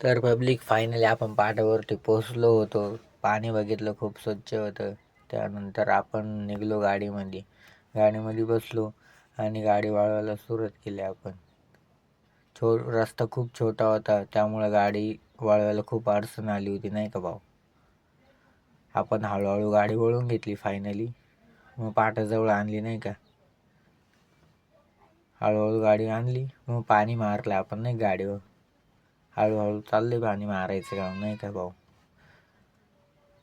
तर public finally आपण पाटावरती पोचलो होतो. पाणी बघितलं खूप स्वच्छ होतं. त्यानंतर आपण निघालो गाडीमध्ये. गाडीमध्ये बसलो आणि गाडी वळवायला सुरुवात केली आपण. रस्ता खूप छोटा होता त्यामुळे गाडी वळवायला खूप अडचण आली होती नाही का भाऊ. आपण हळूहळू गाडी वळवून घेतली फायनली. मग पाटाजवळ आणली नाही का. हळूहळू गाडी आणली मग पाणी मारलं आपण नाही गाडीवर. हळूहळू चालले पाणी मारायचं काम नाही का भाऊ.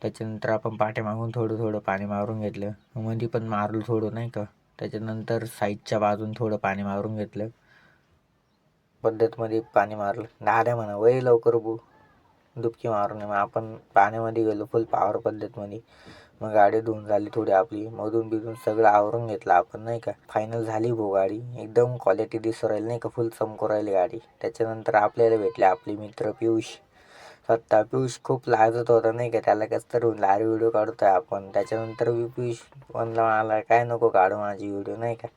त्याच्यानंतर आपण पाठीमागून थोडं थोडं पाणी मारून घेतलं. मध्ये पण मारलं थोडं नाही का. त्याच्यानंतर साईडच्या बाजून थोडं पाणी मारून घेतलं. पद्धतमध्ये पाणी मारलं. दाद्या म्हणा वय लवकर डुबकी मारून. मग आपण पाण्यामध्ये गेलो फुल पॉवर पद्धतमध्ये. मग गाडी धुवून झाली थोडी आपली. मधून बिधून सगळं आवरून घेतलं आपण नाही का. फायनल झाली भाऊ गाडी. एकदम क्वालिटी दिसू राहिली नाही का. फुल चमकू राहिली गाडी. त्याच्यानंतर आपल्याला भेटले आपले मित्र पियुष. स्वतः पियुष खूप लाजत होता नाही का. त्याला कसं तर लारी व्हिडिओ काढतोय आपण. त्याच्यानंतर पियुष म्हणला मला काय नको काढू माझी व्हिडिओ नाही का.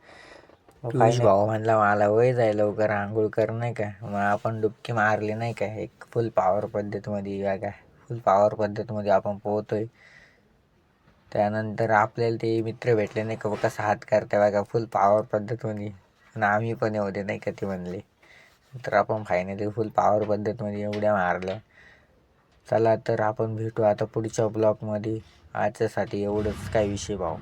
पियुष भाऊ म्हणला मला वय जाय लवकर आंघोळ कर नाही का. मग आपण डुबकी मारली नाही का. एक फुल पॉवर पद्धतमध्ये बघा. फुल पॉवर पद्धतमध्ये आपण पोहतोय. त्यानंतर आपल्याला ते मित्र भेटले नाही का. कसा हात करते बघा फुल पॉवर पद्धतमध्ये. आणि आम्ही पण होते नाही का ते म्हणले. तर आपण फायनली फुल पॉवर पद्धतमध्ये एवढ्या मारल्या. चला तर आपण भेटू आता पुढच्या ब्लॉगमध्ये. आजच्यासाठी एवढंच काय विषय भाऊ.